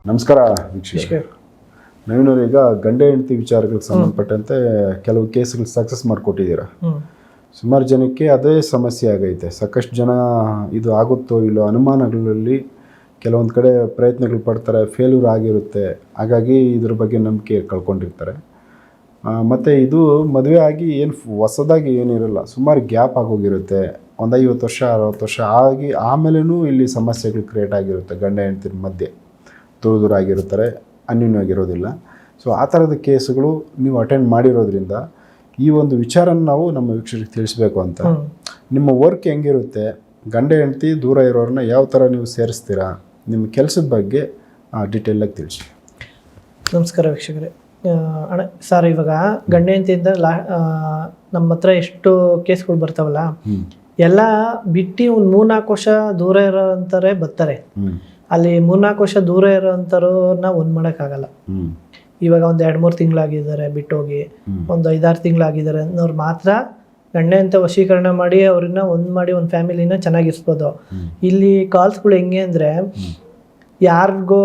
ನಮಸ್ಕಾರ ವೀಕ್ಷಕರೇ. ನವೀನವರು, ಈಗ ಗಂಡ ಹೆಂಡತಿ ವಿಚಾರಗಳಿಗೆ ಸಂಬಂಧಪಟ್ಟಂತೆ ಕೆಲವು ಕೇಸ್ಗಳು ಸಕ್ಸಸ್ ಮಾಡಿಕೊಟ್ಟಿದ್ದೀರಾ. ಸುಮಾರು ಜನಕ್ಕೆ ಅದೇ ಸಮಸ್ಯೆ ಆಗೈತೆ. ಸಾಕಷ್ಟು ಜನ ಇದು ಆಗುತ್ತೋ ಇಲ್ಲೋ ಅನುಮಾನಗಳಲ್ಲಿ ಕೆಲವೊಂದು ಕಡೆ ಪ್ರಯತ್ನಗಳು ಪಡ್ತಾರೆ, ಫೇಲ್ಯೂರ್ ಆಗಿರುತ್ತೆ. ಹಾಗಾಗಿ ಇದ್ರ ಬಗ್ಗೆ ನಂಬಿಕೆ ಕಳ್ಕೊಂಡಿರ್ತಾರೆ. ಮತ್ತು ಇದು ಮದುವೆ ಆಗಿ ಏನು ಹೊಸದಾಗಿ ಏನಿರಲ್ಲ, ಸುಮಾರು ಗ್ಯಾಪ್ ಆಗೋಗಿರುತ್ತೆ. ಒಂದು 50 ವರ್ಷ 60 ವರ್ಷ ಆಗಿ ಆಮೇಲೂ ಇಲ್ಲಿ ಸಮಸ್ಯೆಗಳು ಕ್ರಿಯೇಟ್ ಆಗಿರುತ್ತೆ. ಗಂಡ ಹೆಂಡತಿ ಮಧ್ಯೆ ದೂರ ಆಗಿರ್ತಾರೆ, ಅನ್ಯೂನ್ಯವಾಗಿರೋದಿಲ್ಲ. ಸೊ ಆ ಥರದ ಕೇಸುಗಳು ನೀವು ಅಟೆಂಡ್ ಮಾಡಿರೋದ್ರಿಂದ ಈ ಒಂದು ವಿಚಾರನ ನಾವು ನಮ್ಮ ವೀಕ್ಷಕರಿಗೆ ತಿಳಿಸ್ಬೇಕು ಅಂತ. ನಿಮ್ಮ ವರ್ಕ್ ಹೆಂಗಿರುತ್ತೆ, ಗಂಡ ಹೆಂಡತಿ ದೂರ ಇರೋರನ್ನ ಯಾವ ಥರ ನೀವು ಸೇರಿಸ್ತೀರಾ, ನಿಮ್ಮ ಕೆಲಸದ ಬಗ್ಗೆ ಡೀಟೇಲಾಗಿ ತಿಳಿಸಿ. ನಮಸ್ಕಾರ ವೀಕ್ಷಕರೇ. ಅಣ್ಣ ಸರ್, ಇವಾಗ ಗಂಡ ಹೆಂಡತಿಯಿಂದ ನಮ್ಮ ಹತ್ರ ಎಷ್ಟು ಕೇಸ್ಗಳು ಬರ್ತಾವಲ್ಲ, ಎಲ್ಲ ಬಿಟ್ಟು ಒಂದು 3-4 ವರ್ಷ ದೂರ ಇರೋಂಥವ್ರೆ ಬರ್ತಾರೆ. ಅಲ್ಲಿ 3-4 ವರ್ಷ ದೂರ ಇರೋಂಥವ್ರನ್ನ ಒಂದು ಮಾಡೋಕ್ಕಾಗಲ್ಲ. ಇವಾಗ ಒಂದು 2-3 ತಿಂಗಳಾಗಿದ್ದಾರೆ ಬಿಟ್ಟೋಗಿ, ಒಂದು 5-6 ತಿಂಗಳಾಗಿದ್ದಾರೆ ಅನ್ನೋರು ಮಾತ್ರ ಗಂಡ ಅಂತ ವಶೀಕರಣ ಮಾಡಿ ಅವ್ರನ್ನ ಒಂದು ಫ್ಯಾಮಿಲಿನ ಚೆನ್ನಾಗಿರ್ಸ್ಬೋದು. ಇಲ್ಲಿ ಕಾಲ್ಸ್ಗಳು ಹೆಂಗೆ ಅಂದರೆ, ಯಾರಿಗೋ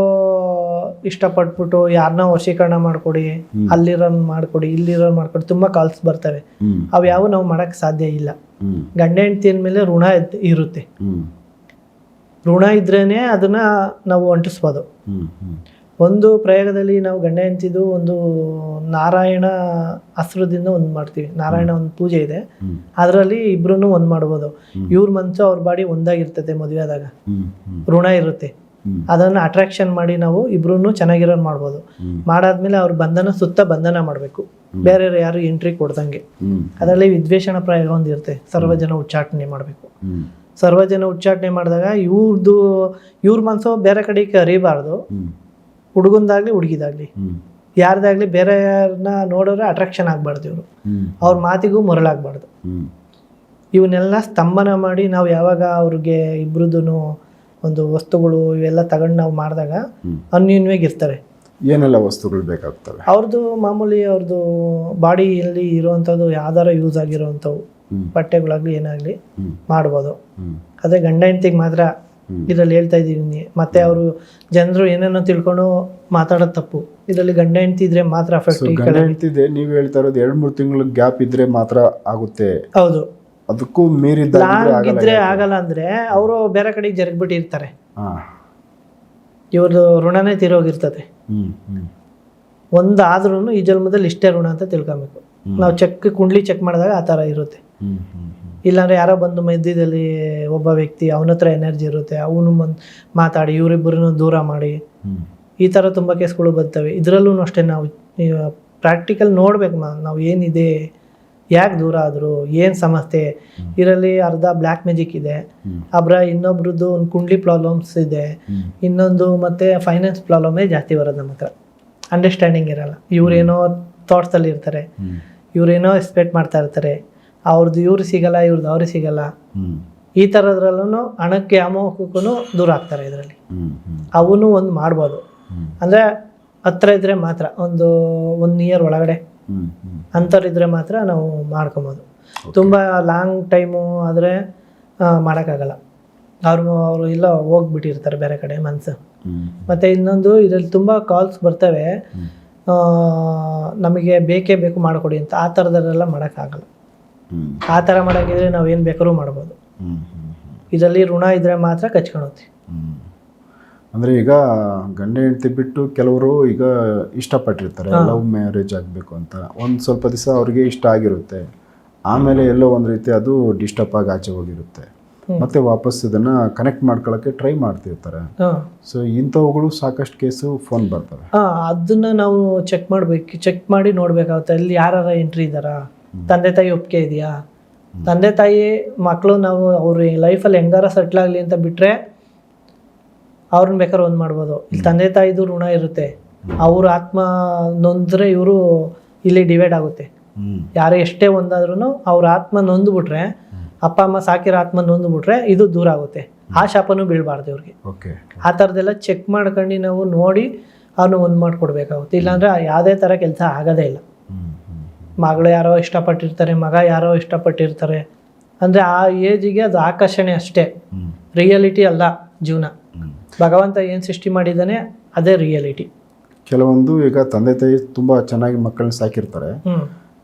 ಇಷ್ಟಪಟ್ಬಿಟ್ಟು ಯಾರನ್ನ ವಶೀಕರಣ ಮಾಡಿಕೊಡಿ, ಅಲ್ಲಿರೋನ್ ಮಾಡಿಕೊಡಿ, ಇಲ್ಲಿರೋನ್ ಮಾಡಿಕೊಡಿ, ತುಂಬ ಕಾಲ್ಸ್ ಬರ್ತವೆ. ಅವು ಯಾವ ನಾವು ಮಾಡೋಕ್ಕೆ ಸಾಧ್ಯ ಇಲ್ಲ. ಗಂಡ ಹೆಂಡತಿ ಅಂದಮೇಲೆ ಋಣ ಇರುತ್ತೆ. ಋಣ ಇದ್ರೇನೆ ಅದನ್ನ ನಾವು ಅಂಟಿಸ್ಬೋದು. ಒಂದು ಪ್ರಯೋಗದಲ್ಲಿ ನಾವು ಗಂಡ ಹೆಂಡತಿದು ಒಂದು ನಾರಾಯಣ ಅಸ್ತ್ರದಿಂದ ಒಂದು ಮಾಡ್ತೀವಿ. ನಾರಾಯಣ ಒಂದು ಪೂಜೆ ಇದೆ, ಅದರಲ್ಲಿ ಇಬ್ರು ಒಂದು ಮಾಡ್ಬೋದು. ಇವ್ರ ಮನಸ್ಸು ಅವ್ರ ಬಾಡಿ ಒಂದಾಗಿರ್ತದೆ. ಮದುವೆ ಆದಾಗ ಋಣ ಇರುತ್ತೆ, ಅದನ್ನ ಅಟ್ರಾಕ್ಷನ್ ಮಾಡಿ ನಾವು ಇಬ್ರು ಚೆನ್ನಾಗಿರೋನ್ ಮಾಡ್ಬೋದು. ಮಾಡಾದ್ಮೇಲೆ ಅವ್ರ ಬಂಧನ ಮಾಡಬೇಕು, ಬೇರೆ ಯಾರು ಎಂಟ್ರಿ ಕೊಡ್ದಂಗೆ. ಅದರಲ್ಲಿ ವಿದ್ವೇಷಣ ಪ್ರಯೋಗ ಒಂದು ಇರುತ್ತೆ. ಸರ್ವಜನ ಉಚ್ಚಾಟನೆ ಮಾಡಬೇಕು. ಸರ್ವಜನ ಉಚ್ಚಾಟನೆ ಮಾಡಿದಾಗ ಇವ್ರ ಮನಸ್ಸು ಬೇರೆ ಕಡೆಗೆ ಅರಿಬಾರ್ದು. ಹುಡುಗಂದಾಗ್ಲಿ ಹುಡುಗಿದಾಗ್ಲಿ ಯಾರ್ದಾಗ್ಲಿ ಬೇರೆಯವ್ರನ್ನ ನೋಡಿದ್ರೆ ಅಟ್ರಾಕ್ಷನ್ ಆಗ್ಬಾರ್ದು. ಇವರು ಅವ್ರ ಮಾತಿಗೂ ಮರಳಾಗ್ಬಾರ್ದು. ಇವನ್ನೆಲ್ಲ ಸ್ತಂಭನ ಮಾಡಿ ನಾವು ಯಾವಾಗ ಅವ್ರಿಗೆ ಇಬ್ರದ್ದು ಒಂದು ವಸ್ತುಗಳು ಇವೆಲ್ಲ ತಗೊಂಡು ನಾವು ಮಾಡಿದಾಗ ಅನ್ಯೂನ್ಯವಾಗಿರ್ತಾರೆ. ಏನೆಲ್ಲ ವಸ್ತುಗಳು ಬೇಕಾಗ್ತವೆ? ಅವ್ರದ್ದು ಮಾಮೂಲಿ ಅವ್ರದ್ದು ಬಾಡಿಯಲ್ಲಿ ಇರುವಂಥದ್ದು ಯಾವ್ದಾರ ಯೂಸ್ ಆಗಿರೋವಂಥವು ಬಟ್ಟೆಗಳಾಗ್ಲಿ ಏನಾಗ್ಲಿ ಮಾಡ್ಬೋದು. ಅದೇ ಗಂಡ ಹೆಂಡತಿಗೆ ಮಾತ್ರ ಇದರಲ್ಲಿ ಹೇಳ್ತಾ ಇದ್ದೀನಿ. ಮತ್ತೆ ಅವರು ಜನರು ಏನೇನೋ ತಿಳ್ಕೊಂಡು ಮಾತಾಡೋದು ತಪ್ಪು. ಇದರಲ್ಲಿ ಗಂಡ ಹೆಂಡತಿ ಇದ್ರೆ ಮಾತ್ರ ಅಫೆಕ್ಟ್. ಗಂಡ ಹೆಂಡತಿ ನೀವು ಹೇಳ್ತಾ ಇರೋದು 2-3 ತಿಂಗಳ ಗ್ಯಾಪ್ ಇದ್ರೆ ಮಾತ್ರ ಆಗುತ್ತೆ. ಹೌದು, ಅದಕ್ಕೂ ಮೀರಿದ್ರೆ ಆಗಲ್ಲ. ಅಂದ್ರೆ ಅವರು ಬೇರೆ ಕಡೆಗೆ ಜರುಗ್ಬಿಟ್ಟಿರ್ತಾರೆ, ಇವ್ರದ್ದು ಋಣನೇ ತೀರೋಗಿರ್ತದೆ. ಒಂದಾದ್ರೂ ಈ ಜನ್ಮದಲ್ಲಿ ಇಷ್ಟೇ ಋಣ ಅಂತ ತಿಳ್ಕೊಬೇಕು. ನಾವು ಕುಂಡ್ಲಿ ಚೆಕ್ ಮಾಡಿದಾಗ ಆ ಥರ ಇರುತ್ತೆ. ಇಲ್ಲಾಂದ್ರೆ ಯಾರೋ ಬಂದು ಮಧ್ಯದಲ್ಲಿ ಒಬ್ಬ ವ್ಯಕ್ತಿ ಅವನ ಹತ್ರ ಎನರ್ಜಿ ಇರುತ್ತೆ, ಅವನು ಮಾತಾಡಿ ಇವರಿಬ್ಬರನ್ನು ದೂರ ಮಾಡಿ, ಈ ಥರ ತುಂಬ ಕೇಸ್ಗಳು ಬರ್ತವೆ. ಇದರಲ್ಲೂ ಅಷ್ಟೇ ನಾವು ಪ್ರಾಕ್ಟಿಕಲ್ ನೋಡ್ಬೇಕು. ನಾವು ಏನಿದೆ, ಯಾಕೆ ದೂರ ಆದರು, ಏನು ಸಮಸ್ಯೆ. ಇದರಲ್ಲಿ ಅರ್ಧ ಬ್ಲ್ಯಾಕ್ ಮ್ಯಾಜಿಕ್ ಇದೆ, ಇನ್ನೊಬ್ರದ್ದು ಒಂದು ಕುಂಡ್ಲಿ ಪ್ರಾಬ್ಲಮ್ಸ್ ಇದೆ, ಇನ್ನೊಂದು ಮತ್ತೆ ಫೈನಾನ್ಸ್ ಪ್ರಾಬ್ಲಮೇ ಜಾಸ್ತಿ ಬರೋದು. ನಮ್ಮ ಹತ್ರ ಅಂಡರ್ಸ್ಟ್ಯಾಂಡಿಂಗ್ ಇರಲ್ಲ. ಇವರೇನೋ ಥಾಟ್ಸಲ್ಲಿ ಇರ್ತಾರೆ, ಇವರೇನೋ ಎಕ್ಸ್ಪೆಕ್ಟ್ ಮಾಡ್ತಾ ಇರ್ತಾರೆ. ಅವ್ರದ್ದು ಇವ್ರು ಸಿಗಲ್ಲ, ಇವ್ರದ್ದು ಅವ್ರಿಗೆ ಸಿಗಲ್ಲ. ಈ ಥರದ್ರಲ್ಲೂ ಹಣಕ್ಕೆ ಅಮೋಹಕ್ಕೂ ದೂರ ಆಗ್ತಾರೆ. ಇದರಲ್ಲಿ ಅವನು ಒಂದು ಮಾಡ್ಬೋದು. ಅಂದರೆ ಹತ್ರ ಇದ್ರೆ ಮಾತ್ರ, ಒಂದು 1 ಇಯರ್ ಒಳಗಡೆ ಅಂಥವ್ರಿದ್ರೆ ಮಾತ್ರ ನಾವು ಮಾಡ್ಕೊಬೋದು. ತುಂಬ ಲಾಂಗ್ ಟೈಮು ಆದರೆ ಮಾಡೋಕ್ಕಾಗಲ್ಲ. ಅವರು ಇಲ್ಲ ಹೋಗ್ಬಿಟ್ಟಿರ್ತಾರೆ ಬೇರೆ ಕಡೆ ಮನಸ್ಸು. ಮತ್ತು ಇನ್ನೊಂದು, ಇದರಲ್ಲಿ ತುಂಬ ಕಾಲ್ಸ್ ಬರ್ತವೆ, ನಮಗೆ ಬೇಕೇ ಬೇಕು ಮಾಡಿಕೊಡಿ ಅಂತ. ಆ ಥರದಲ್ಲೆಲ್ಲ ಮಾಡೋಕ್ಕಾಗಲ್ಲ. ಆ ಥರ ಮಾಡೋಕ್ಕಿದ್ರೆ ನಾವು ಏನು ಬೇಕಾದ್ರೂ ಮಾಡ್ಬೋದು. ಇದರಲ್ಲಿ ಋಣ ಇದ್ರೆ ಮಾತ್ರ ಕಚ್ಕೊಳುತ್ತೆ. ಅಂದರೆ ಈಗ ಗಂಡ ಹೆಂಡತಿ ಬಿಟ್ಟು ಕೆಲವರು ಈಗ ಇಷ್ಟಪಟ್ಟಿರ್ತಾರೆ, ಲವ್ ಮ್ಯಾರೇಜ್ ಆಗಬೇಕು ಅಂತ. ಒಂದು ಸ್ವಲ್ಪ ದಿವಸ ಅವ್ರಿಗೆ ಇಷ್ಟ ಆಗಿರುತ್ತೆ, ಆಮೇಲೆ ಎಲ್ಲೋ ಒಂದು ರೀತಿ ಅದು ಡಿಸ್ಟರ್ಬ್ ಆಗಿ ಆಚೆ ಹೋಗಿರುತ್ತೆ. ಮತ್ತೆ ವಾಪಸ್ ಇದನ್ನು ಕನೆಕ್ಟ್ ಮಾಡ್ಕೊಳ್ಳೋಕ್ಕೆ ಟ್ರೈ ಮಾಡ್ತಿರ್ತಾರೆ. ಸೊ ಇಂಥವುಗಳು ಸಾಕಷ್ಟು ಕೇಸು ಫೋನ್ ಬರ್ತವೆ. ಅದನ್ನು ನಾವು ಚೆಕ್ ಮಾಡಿ ನೋಡ್ಬೇಕಾಗುತ್ತೆ. ಅಲ್ಲಿ ಯಾರು ಎಂಟ್ರಿ ಇದ್ದಾರಾ, ತಂದೆ ತಾಯಿ ಒಪ್ಪಿಗೆ ಇದೆಯಾ, ತಂದೆ ತಾಯಿ ಮಕ್ಕಳು ನಾವು ಅವ್ರ ಲೈಫಲ್ಲಿ ಹೆಂಗಾರ ಸೆಟ್ಲ್ ಆಗಲಿ ಅಂತ ಬಿಟ್ಟರೆ ಅವ್ರನ್ನ ಬೇಕಾದ್ರೆ ಒಂದು ಮಾಡ್ಬೋದು. ಇಲ್ಲಿ ತಂದೆ ತಾಯಿದು ಋಣ ಇರುತ್ತೆ, ಅವ್ರ ಆತ್ಮ ನೊಂದ್ರೆ ಇವರು ಇಲ್ಲಿ ಡಿವೈಡ್ ಆಗುತ್ತೆ. ಯಾರೇ ಎಷ್ಟೇ ಒಂದಾದ್ರೂ ಅವ್ರ ಆತ್ಮ ನೊಂದ್ಬಿಟ್ರೆ, ಅಪ್ಪ ಅಮ್ಮ ಸಾಕಿರೋ ಆತ್ಮ ನೊಂದ್ಬಿಟ್ರೆ ಇದು ದೂರ ಆಗುತ್ತೆ. ಆ ಶಾಪನೂ ಬೀಳಬಾರ್ದು ಇವ್ರಿಗೆ. ಆ ಥರದ್ದೆಲ್ಲ ಚೆಕ್ ಮಾಡ್ಕೊಂಡು ನಾವು ನೋಡಿ ಅವನು ಒಂದು ಮಾಡಿಕೊಡ್ಬೇಕಾಗುತ್ತೆ. ಇಲ್ಲಾಂದರೆ ಯಾವುದೇ ಥರ ಕೆಲಸ ಆಗೋದೇ ಇಲ್ಲ. ಮಗಳು ಯಾರೋ ಇಷ್ಟಪಟ್ಟಿರ್ತಾರೆ, ಮಗ ಯಾರೋ ಇಷ್ಟಪಟ್ಟಿರ್ತಾರೆ ಅಂದರೆ ಆ ಏಜಿಗೆ ಅದು ಆಕರ್ಷಣೆ ಅಷ್ಟೇ, ರಿಯಾಲಿಟಿ ಅಲ್ಲ ಜೀವನ. ಭಗವಂತ ಏನು ಸೃಷ್ಟಿ ಮಾಡಿದ್ದಾನೆ ಅದೇ ರಿಯಾಲಿಟಿ. ಕೆಲವೊಂದು ಈಗ ತಂದೆ ತಾಯಿ ತುಂಬ ಚೆನ್ನಾಗಿ ಮಕ್ಕಳನ್ನ ಸಾಕಿರ್ತಾರೆ,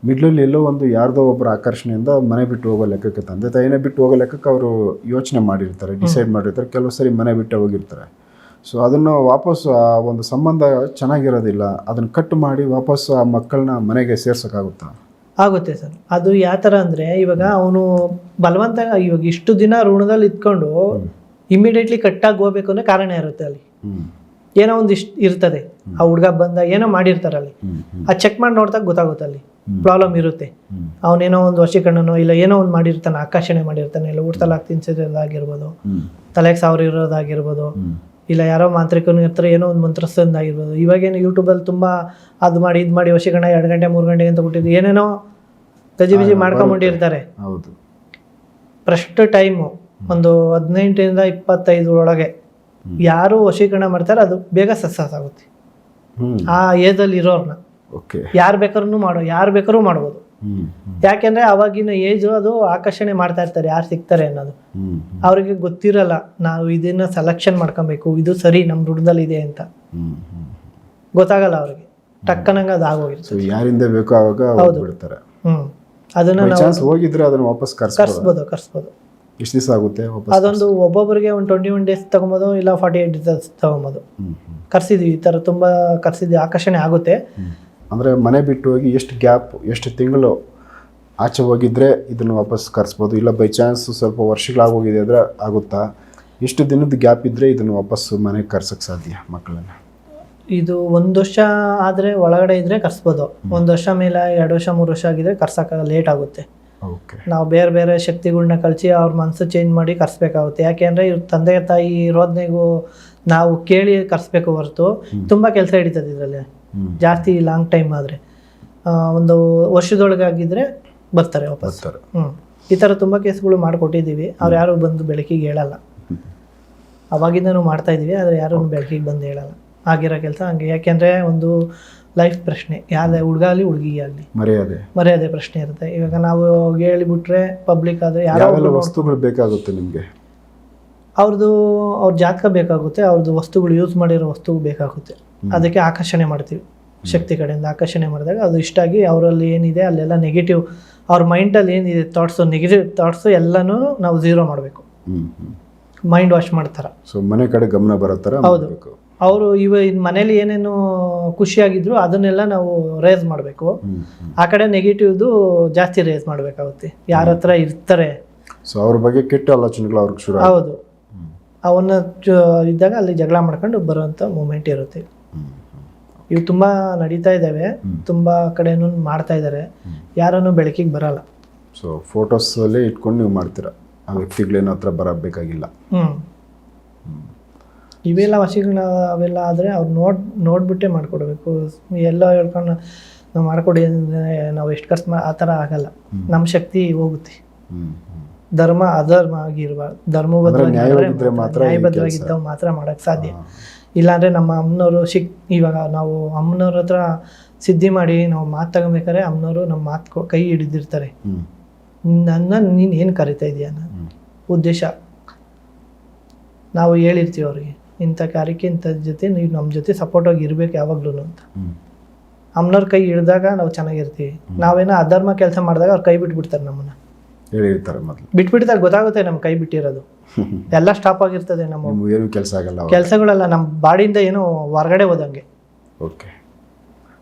ಮಿಡ್ಲಲ್ಲಿ ಎಲ್ಲೋ ಒಂದು ಯಾರ್ದೋ ಒಬ್ಬರ ಆಕರ್ಷಣೆಯಿಂದ ಮನೆ ಬಿಟ್ಟು ಹೋಗೋ ಲೆಕ್ಕಕ್ಕೆ, ತಂದೆ ತಾಯಿನೇ ಬಿಟ್ಟು ಹೋಗೋ ಲೆಕ್ಕಕ್ಕೆ ಅವರು ಯೋಚನೆ ಮಾಡಿರ್ತಾರೆ, ಡಿಸೈಡ್ ಮಾಡಿರ್ತಾರೆ, ಕೆಲವು ಸರಿ ಮನೆ ಬಿಟ್ಟು ಹೋಗಿರ್ತಾರೆ. ಸೊ ಅದನ್ನು ವಾಪಸ್ ಆ ಒಂದು ಸಂಬಂಧ ಚೆನ್ನಾಗಿರೋದಿಲ್ಲ, ಅದನ್ನು ಕಟ್ ಮಾಡಿ ವಾಪಸ್ ಆ ಮಕ್ಕಳನ್ನ ಮನೆಗೆ ಸೇರ್ಸೋಕ್ಕಾಗುತ್ತಾ? ಆಗುತ್ತೆ ಸರ್. ಅದು ಯಾವ ಥರ ಅಂದರೆ, ಇವಾಗ ಅವನು ಬಲವಂತ ಇವಾಗ ಇಷ್ಟು ದಿನ ಋಣದಲ್ಲಿ ಇದ್ಕೊಂಡು ಇಮಿಡಿಯೇಟ್ಲಿ ಕಟ್ಟಾಗಿ ಹೋಗ್ಬೇಕು ಅನ್ನೋ ಕಾರಣ ಇರುತ್ತೆ. ಅಲ್ಲಿ ಏನೋ ಒಂದು ಇರ್ತದೆ, ಆ ಹುಡುಗ ಬಂದ ಏನೋ ಮಾಡಿರ್ತಾರೆ ಅಲ್ಲಿ, ಅದು ಚೆಕ್ ಮಾಡಿ ನೋಡ್ದಾಗ ಗೊತ್ತಾಗುತ್ತೆ ಅಲ್ಲಿ ಪ್ರಾಬ್ಲಮ್ ಇರುತ್ತೆ. ಅವನೇನೋ ಒಂದು ವಶೀಕರಣನೋ ಇಲ್ಲ ಏನೋ ಒಂದು ಮಾಡಿರ್ತಾನೆ, ಆಕರ್ಷಣೆ ಮಾಡಿರ್ತಾನೆ, ಇಲ್ಲ ಊಟದಲ್ಲಿ ತಿನ್ಸಿರೋದಾಗಿರ್ಬೋದು, ತಲೆಗೆ ಸಾವಿರ ಇರೋದಾಗಿರ್ಬೋದು, ಇಲ್ಲ ಯಾರೋ ಮಾಂತ್ರಿಕನ ಹತ್ರ ಏನೋ ಒಂದು ಮಂತ್ರಸ್ತಂದಾಗಿರ್ಬೋದು. ಇವಾಗೇನು ಯೂಟ್ಯೂಬಲ್ಲಿ ತುಂಬ ಅದು ಮಾಡಿ ಇದು ಮಾಡಿ ವಶೀಕರಣ 2 ಗಂಟೆ 3 ಗಂಟೆಗೆ ಅಂತ ಕೊಟ್ಟಿದ್ದು ಏನೇನೋ ಗಜಿಬಿಜಿ ಮಾಡ್ಕೊಂಬಿಟ್ಟಿರ್ತಾರೆ. ಹೌದು. ಫಸ್ಟ್ ಟೈಮು ಒಂದು 18ರಿಂದ 25 ಒಳಗೆ ಯಾರು ವಶೀಕರಣ ಮಾಡ್ತಾರೆ ಅದು ಬೇಗ ಸಕ್ಸಸ್ ಆಗುತ್ತೆ. ಆ ಏಜಲ್ಲಿ ಇರೋರ್ನ ಯಾರು ಬೇಕಾದ್ರೂ ಮಾಡ್ಬೋದು. ಯಾಕೆಂದ್ರೆ ಅವಾಗಿನ ಏಜು ಅದು ಆಕರ್ಷಣೆ ಮಾಡ್ತಾ ಇರ್ತಾರೆ, ಯಾರು ಸಿಗ್ತಾರೆ ಅನ್ನೋದು ಅವ್ರಿಗೆ ಗೊತ್ತಿರಲ್ಲ. ನಾವು ಇದನ್ನ ಸೆಲೆಕ್ಷನ್ ಮಾಡ್ಕೊಬೇಕು, ಇದು ಸರಿ ನಮ್ಮ ಋಣದಲ್ಲಿ ಇದೆ ಅಂತ ಗೊತ್ತಾಗಲ್ಲ ಅವ್ರಿಗೆ. ಟಕ್ಕನಂಗ ಅದು ಆಗೋಗಿರ್ತದೆ, ಯಾರಿಂದ ಬೇಕೋ ಅವಾಗ ಬಿಡ್ತಾರೆ. ಅದನ್ನ ಹೋಗಿದ್ರೆ ಅದನ್ನ ವಾಪಸ್ ಕರ್ಸ್ಬೋದು. ಎಷ್ಟು ದಿವಸ ಆಗುತ್ತೆ ಅದೊಂದು ಒಬ್ಬೊಬ್ಬರಿಗೆ ಒಂದು 21 ಡೇಸ್ ತಗೊಬೋದು, ಇಲ್ಲ 48 ಡೇಸ್ ತಗೊಬೋದು. ಕರ್ಸಿದ್ವಿ, ಈ ಥರ ತುಂಬ ಕರ್ಸಿದ್ವಿ, ಆಕರ್ಷಣೆ ಆಗುತ್ತೆ. ಅಂದರೆ ಮನೆ ಬಿಟ್ಟು ಹೋಗಿ ಎಷ್ಟು ಗ್ಯಾಪ್, ಎಷ್ಟು ತಿಂಗಳು ಆಚೆ ಹೋಗಿದ್ರೆ ಇದನ್ನು ವಾಪಸ್ ಕರ್ಸ್ಬೋದು, ಇಲ್ಲ ಬೈ ಚಾನ್ಸ್ ಸ್ವಲ್ಪ ವರ್ಷಗಳಾಗೋಗಿದೆ ಅಂದರೆ ಆಗುತ್ತಾ? ಎಷ್ಟು ದಿನದ ಗ್ಯಾಪ್ ಇದ್ದರೆ ಇದನ್ನು ವಾಪಸ್ ಮನೆಗೆ ಕರ್ಸೋಕ್ಕೆ ಸಾಧ್ಯ ಮಕ್ಕಳನ್ನ? ಇದು 1 ವರ್ಷ ಆದರೆ ಒಳಗಡೆ ಇದ್ದರೆ ಕರ್ಸ್ಬೋದು. 1 ವರ್ಷ ಮೇಲೆ 2 ವರ್ಷ 3 ವರ್ಷ ಆಗಿದ್ರೆ ಕರ್ಸೋಕ್ಕಾಗ ಲೇಟ್ ಆಗುತ್ತೆ. ನಾವು ಬೇರೆ ಬೇರೆ ಶಕ್ತಿಗಳನ್ನ ಕಳಿಸಿ ಅವ್ರ ಮನಸ್ಸು ಚೇಂಜ್ ಮಾಡಿ ಕರ್ಸ್ಬೇಕಾಗುತ್ತೆ. ಯಾಕೆಂದರೆ ಇವ್ರ ತಂದೆ ತಾಯಿ ಇರೋದನೆಗೂ ನಾವು ಕೇಳಿ ಕರ್ಸ್ಬೇಕು ಹೊರತು ತುಂಬ ಕೆಲಸ ಹಿಡಿತದೆ ಇದರಲ್ಲಿ. ಜಾಸ್ತಿ ಲಾಂಗ್ ಟೈಮ್ ಆದರೆ ಒಂದು ವರ್ಷದೊಳಗೆ ಆಗಿದ್ರೆ ಬರ್ತಾರೆ ವಾಪಸ್. ಈ ಥರ ತುಂಬ ಕೇಸ್ಗಳು ಮಾಡಿಕೊಟ್ಟಿದ್ದೀವಿ. ಅವ್ರು ಯಾರು ಬಂದು ಬೆಳಕಿಗೆ ಹೇಳಲ್ಲ. ಅವಾಗಿಂದನೂ ಮಾಡ್ತಾ ಇದ್ದೀವಿ, ಆದರೆ ಯಾರೂ ಬೆಳಕಿಗೆ ಬಂದು ಹೇಳಲ್ಲ ಆಗಿರೋ ಕೆಲಸ ಹಂಗೆ. ಯಾಕೆಂದರೆ ಒಂದು ಲೈಫ್ ಪ್ರಶ್ನೆ, ಯಾವುದೇ ಹುಡುಗ ಆಗಲಿ ಹುಡುಗಿಗೆ ಆಗಲಿ ಮರ್ಯಾದೆ ಪ್ರಶ್ನೆ ಇರುತ್ತೆ. ಇವಾಗ ನಾವು ಹೇಳಿಬಿಟ್ರೆ ಪಬ್ಲಿಕ್ ಆದರೆ ಯಾರೋ ವಸ್ತುಗಳು ಬೇಕಾಗುತ್ತೆ ನಿಮಗೆ, ಅವ್ರ ಜಾತಕ ಬೇಕಾಗುತ್ತೆ, ಅವ್ರದ್ದು ವಸ್ತುಗಳು ಯೂಸ್ ಮಾಡಿರೋ ವಸ್ತು ಬೇಕಾಗುತ್ತೆ. ಅದಕ್ಕೆ ಆಕರ್ಷಣೆ ಮಾಡ್ತೀವಿ, ಶಕ್ತಿ ಕಡೆಯಿಂದ ಆಕರ್ಷಣೆ ಮಾಡಿದಾಗ ಅದು ಇಷ್ಟ ಆಗಿ ಅವರಲ್ಲಿ ಏನಿದೆ ಅಲ್ಲೆಲ್ಲ ನೆಗೆಟಿವ್, ಅವ್ರ ಮೈಂಡಲ್ಲಿ ಏನಿದೆ ಥಾಟ್ಸು, ನೆಗೆಟಿವ್ ಥಾಟ್ಸು ಎಲ್ಲನೂ ನಾವು ಝೀರೋ ಮಾಡಬೇಕು. ಮೈಂಡ್ ವಾಶ್ ಮಾಡ್ತಾರೆ. ಸೊ ಮನೆ ಕಡೆ ಗಮನ ಬರೋ ಥರ. ಹೌದು. ಅವರು ಮನೇಲಿ ಏನೇನು ಖುಷಿಯಾಗಿದ್ರು ಅದನ್ನೆಲ್ಲ ನಾವು ರೇಸ್ ಮಾಡಬೇಕು. ಆ ಕಡೆ ನೆಗೆಟಿವ್ದು ಜಾಸ್ತಿ ರೇಸ್ ಮಾಡಬೇಕಾಗುತ್ತೆ. ಯಾರ ಹತ್ರ ಇರ್ತಾರೆ ಸೊ ಅವ್ರ ಬಗ್ಗೆ ಕೆಟ್ಟ ಆಲೋಚನೆಗಳು ಅವ್ರಿಗೆ ಶುರು. ಹೌದು, ಅವನ್ನ ಇದ್ದಾಗ ಅಲ್ಲಿ ಜಗಳ ಮಾಡ್ಕೊಂಡು ಬರುವಂಥ ಮೂಮೆಂಟ್ ಇರುತ್ತೆ. ಇವು ತುಂಬ ನಡೀತಾ ಇದ್ದಾವೆ, ತುಂಬ ಕಡೆನೂ ಮಾಡ್ತಾ ಇದ್ದಾರೆ, ಯಾರನ್ನು ಬೆಳಕಿಗೆ ಬರಲ್ಲ. ಸೊ ಫೋಟೋಸಲ್ಲೇ ಇಟ್ಕೊಂಡು ನೀವು ಮಾಡ್ತೀರಾ, ಆ ವ್ಯಕ್ತಿಗಳೇನೋ ಹತ್ರ ಬರಬೇಕಾಗಿಲ್ಲ. ಇವೆಲ್ಲ ವಶೀಕರಣ ಅವೆಲ್ಲ ಆದರೆ ಅವ್ರು ನೋಡ್ಬಿಟ್ಟೆ ಮಾಡಿಕೊಡ್ಬೇಕು. ಎಲ್ಲ ಹೇಳ್ಕೊಂಡು ನಾವು ಮಾಡಿಕೊಡಿ ಅಂದರೆ ನಾವು ಎಷ್ಟು ಖರ್ಚು ಆ ಥರ ಆಗಲ್ಲ. ನಮ್ಮ ಶಕ್ತಿ ಹೋಗುತ್ತೆ. ಧರ್ಮ ಅಧರ್ಮ ಆಗಿರ್ಬಾರ್ದು, ನ್ಯಾಯಬದ್ಧವಾಗಿದ್ದವು ಮಾತ್ರ ಮಾಡೋಕ್ಕೆ ಸಾಧ್ಯ. ಇಲ್ಲಾಂದರೆ ನಮ್ಮ ಅಮ್ಮನವರು ಇವಾಗ ನಾವು ಅಮ್ಮನವ್ರ ಹತ್ರ ಸಿದ್ಧಿ ಮಾಡಿ ನಾವು ಮಾತು ತಗೊಬೇಕಾದ್ರೆ ಅಮ್ಮನವರು ನಮ್ಮ ಮಾತು ಕೈ ಹಿಡಿದಿರ್ತಾರೆ. ನೀನು ಏನು ಕರಿತಾ ಇದೆಯಾ ಅನ್ನೋ ಉದ್ದೇಶ ನಾವು ಹೇಳಿರ್ತೀವಿ ಅವ್ರಿಗೆ, ಇಂಥ ಕಾರ್ಯಕ್ಕೆ ಇಂಥ ಜೊತೆ ನೀವು ನಮ್ಮ ಜೊತೆ ಸಪೋರ್ಟಾಗಿ ಇರಬೇಕು ಯಾವಾಗ್ಲೂ ಅಂತ. ಅಮ್ಮನವ್ರ ಕೈ ಹಿಡಿದಾಗ ನಾವು ಚೆನ್ನಾಗಿರ್ತೀವಿ. ನಾವೇನೋ ಅಧರ್ಮ ಕೆಲಸ ಮಾಡಿದಾಗ ಅವ್ರು ಕೈ ಬಿಟ್ಬಿಡ್ತಾರೆ, ನಮ್ಮನ್ನ ಬಿಟ್ಬಿಡ್ತಾರೆ. ಗೊತ್ತಾಗುತ್ತೆ ನಮ್ಮ ಕೈ ಬಿಟ್ಟಿರೋದು, ಎಲ್ಲ ಸ್ಟಾಪ್ ಆಗಿರ್ತದೆ. ನಮ್ಮ ಕೆಲಸಗಳೆಲ್ಲ ನಮ್ಮ ಬಾಡಿಯಿಂದ ಏನೋ ಹೊರಗಡೆ ಹೋದಂಗೆ.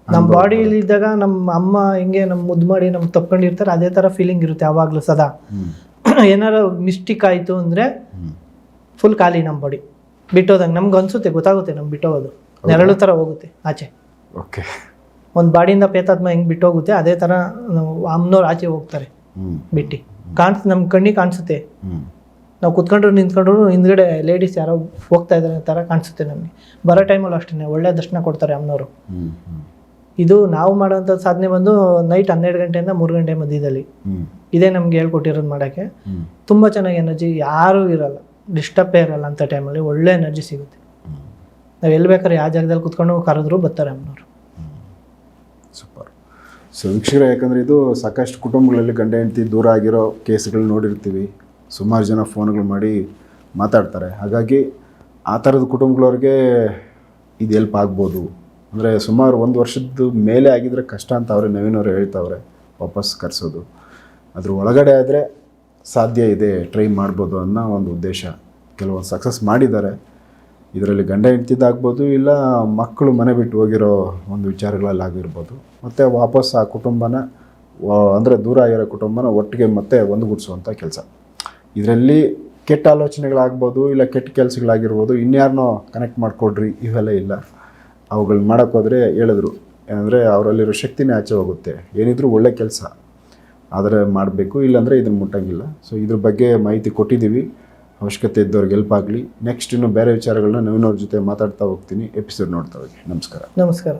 ನಮ್ಮ ಬಾಡಿಯಲ್ಲಿ ಇದ್ದಾಗ ನಮ್ಮ ಅಮ್ಮ ಹಿಂಗೆ ನಮ್ಮ ಮುದ್ದು ಮಾಡಿ ನಮ್ಗೆ ತಪ್ಕೊಂಡಿರ್ತಾರೆ, ಅದೇ ಥರ ಫೀಲಿಂಗ್ ಇರುತ್ತೆ ಯಾವಾಗಲೂ ಸದಾ. ಏನಾರು ಮಿಸ್ಟೇಕ್ ಆಯಿತು ಅಂದರೆ ಫುಲ್ ಖಾಲಿ ನಮ್ಮ ಬಾಡಿ ಬಿಟ್ಟೋದಂಗೆ ನಮ್ಗೆ ಅನಿಸುತ್ತೆ, ಗೊತ್ತಾಗುತ್ತೆ ನಮ್ಗೆ ಬಿಟ್ಟೋಗೋದು. ನೆರಳು ಥರ ಹೋಗುತ್ತೆ ಆಚೆ. ಒಂದು ಬಾಡಿಯಿಂದ ಪೇತಾತ್ಮ ಹೆಂಗೆ ಬಿಟ್ಟೋಗುತ್ತೆ ಅದೇ ಥರ ನಾವು ಅಮ್ಮನವ್ರು ಆಚೆ ಹೋಗ್ತಾರೆ ಬಿಟ್ಟು. ನಮ್ಮ ಕಣ್ಣಿಗೆ ಕಾಣಿಸುತ್ತೆ. ನಾವು ಕುತ್ಕೊಂಡ್ರು ನಿಂತ್ಕೊಂಡ್ರು ಹಿಂದ್ಗಡೆ ಲೇಡೀಸ್ ಯಾರೋ ಹೋಗ್ತಾ ಇದ್ದಾರೆ ಥರ ಕಾಣಿಸುತ್ತೆ ನಮಗೆ. ಬರೋ ಟೈಮಲ್ಲಿ ಅಷ್ಟೇ ಒಳ್ಳೆ ದರ್ಶನ ಕೊಡ್ತಾರೆ ಅಮ್ಮನವರು. ಇದು ನಾವು ಮಾಡೋಂಥ ಸಾಧನೆ ಬಂದು ನೈಟ್ 12 ಗಂಟೆಯಿಂದ 3 ಗಂಟೆ ಮಧ್ಯದಲ್ಲಿ ಇದೇ ನಮ್ಗೆ ಹೇಳ್ಕೊಟ್ಟಿರೋದು ಮಾಡೋಕ್ಕೆ. ತುಂಬ ಚೆನ್ನಾಗಿ ಎನರ್ಜಿ, ಯಾರೂ ಇರಲ್ಲ, ಡಿಸ್ಟರ್ಬೇ ಇರಲ್ಲ ಅಂಥ ಟೈಮಲ್ಲಿ. ಒಳ್ಳೆ ಎನರ್ಜಿ ಸಿಗುತ್ತೆ. ನಾವು ಎಲ್ಲಿ ಬೇಕಾದ್ರೆ ಯಾವ ಜಾಗದಲ್ಲಿ ಕುತ್ಕೊಂಡು ಕರೆದ್ರು ಬರ್ತಾರೆ ಅಮ್ಮನವರು. ಸೂಪರ್. ಸೊ ವೀಕ್ಷಕರೇ, ಯಾಕಂದರೆ ಇದು ಸಾಕಷ್ಟು ಕುಟುಂಬಗಳಲ್ಲಿ ಗಂಡ ಹೆಂಡತಿ ದೂರ ಆಗಿರೋ ಕೇಸ್ಗಳು ನೋಡಿರ್ತೀವಿ. ಸುಮಾರು ಜನ ಫೋನ್ಗಳು ಮಾಡಿ ಮಾತಾಡ್ತಾರೆ. ಹಾಗಾಗಿ ಆ ಥರದ ಕುಟುಂಬಗಳವ್ರಿಗೆ ಇದು ಹೆಲ್ಪ್ ಆಗ್ಬೋದು. ಅಂದರೆ ಸುಮಾರು 1 ವರ್ಷದ ಮೇಲೆ ಆಗಿದ್ರೆ ಕಷ್ಟ ಅಂತ ಅವರೇ ನವೀನ್ ಅವರು ಹೇಳ್ತಾವ್ರೆ ವಾಪಸ್ ಕರೆಸೋದು. ಅದ್ರ ಒಳಗಡೆ ಆದರೆ ಸಾಧ್ಯ ಇದೆ, ಟ್ರೈ ಮಾಡ್ಬೋದು ಅನ್ನೋ ಒಂದು ಉದ್ದೇಶ. ಕೆಲವೊಂದು ಸಕ್ಸಸ್ ಮಾಡಿದ್ದಾರೆ. ಇದರಲ್ಲಿ ಗಂಡ ಹೆಂಡ್ತಿದ್ದಾಗ್ಬೋದು, ಇಲ್ಲ ಮಕ್ಕಳು ಮನೆ ಬಿಟ್ಟು ಹೋಗಿರೋ ಒಂದು ವಿಚಾರಗಳಲ್ಲಾಗಿರ್ಬೋದು. ಮತ್ತು ವಾಪಸ್ ಆ ಕುಟುಂಬನ ಅಂದರೆ ದೂರ ಆಗಿರೋ ಕುಟುಂಬನ ಒಟ್ಟಿಗೆ ಮತ್ತೆ ಒಂದುಗೂಡಿಸುವಂಥ ಕೆಲಸ. ಇದರಲ್ಲಿ ಕೆಟ್ಟ ಆಲೋಚನೆಗಳಾಗ್ಬೋದು, ಇಲ್ಲ ಕೆಟ್ಟ ಕೆಲಸಗಳಾಗಿರ್ಬೋದು, ಇನ್ಯಾರನ್ನೋ ಕನೆಕ್ಟ್ ಮಾಡಿಕೊಡ್ರಿ ಇವೆಲ್ಲ ಇಲ್ಲ. ಅವುಗಳನ್ನ ಮಾಡೋಕ್ಕೋದ್ರೆ ಹೇಳಿದ್ರು ಏನಂದರೆ ಅವರಲ್ಲಿರೋ ಶಕ್ತಿನೇ ಆಚೆ ಹೋಗುತ್ತೆ. ಏನಿದ್ರು ಒಳ್ಳೆ ಕೆಲಸ ಆದರೆ ಮಾಡಬೇಕು, ಇಲ್ಲಾಂದರೆ ಇದನ್ನು ಮುಟ್ಟಂಗಿಲ್ಲ. ಸೊ ಇದ್ರ ಬಗ್ಗೆ ಮಾಹಿತಿ ಕೊಟ್ಟಿದ್ದೀವಿ. ಅವಶ್ಯಕತೆ ಇದ್ದವ್ರಿಗೆ ಹೆಲ್ಪ್ ಆಗಲಿ. ನೆಕ್ಸ್ಟ್ ಇನ್ನು ಬೇರೆ ವಿಚಾರಗಳನ್ನ ನವೀನ್ ಅವ್ರ ಜೊತೆ ಮಾತಾಡ್ತಾ ಹೋಗ್ತೀನಿ. ಎಪಿಸೋಡ್ ನೋಡ್ತಾ ಹೋಗಿ. ನಮಸ್ಕಾರ. ನಮಸ್ಕಾರ.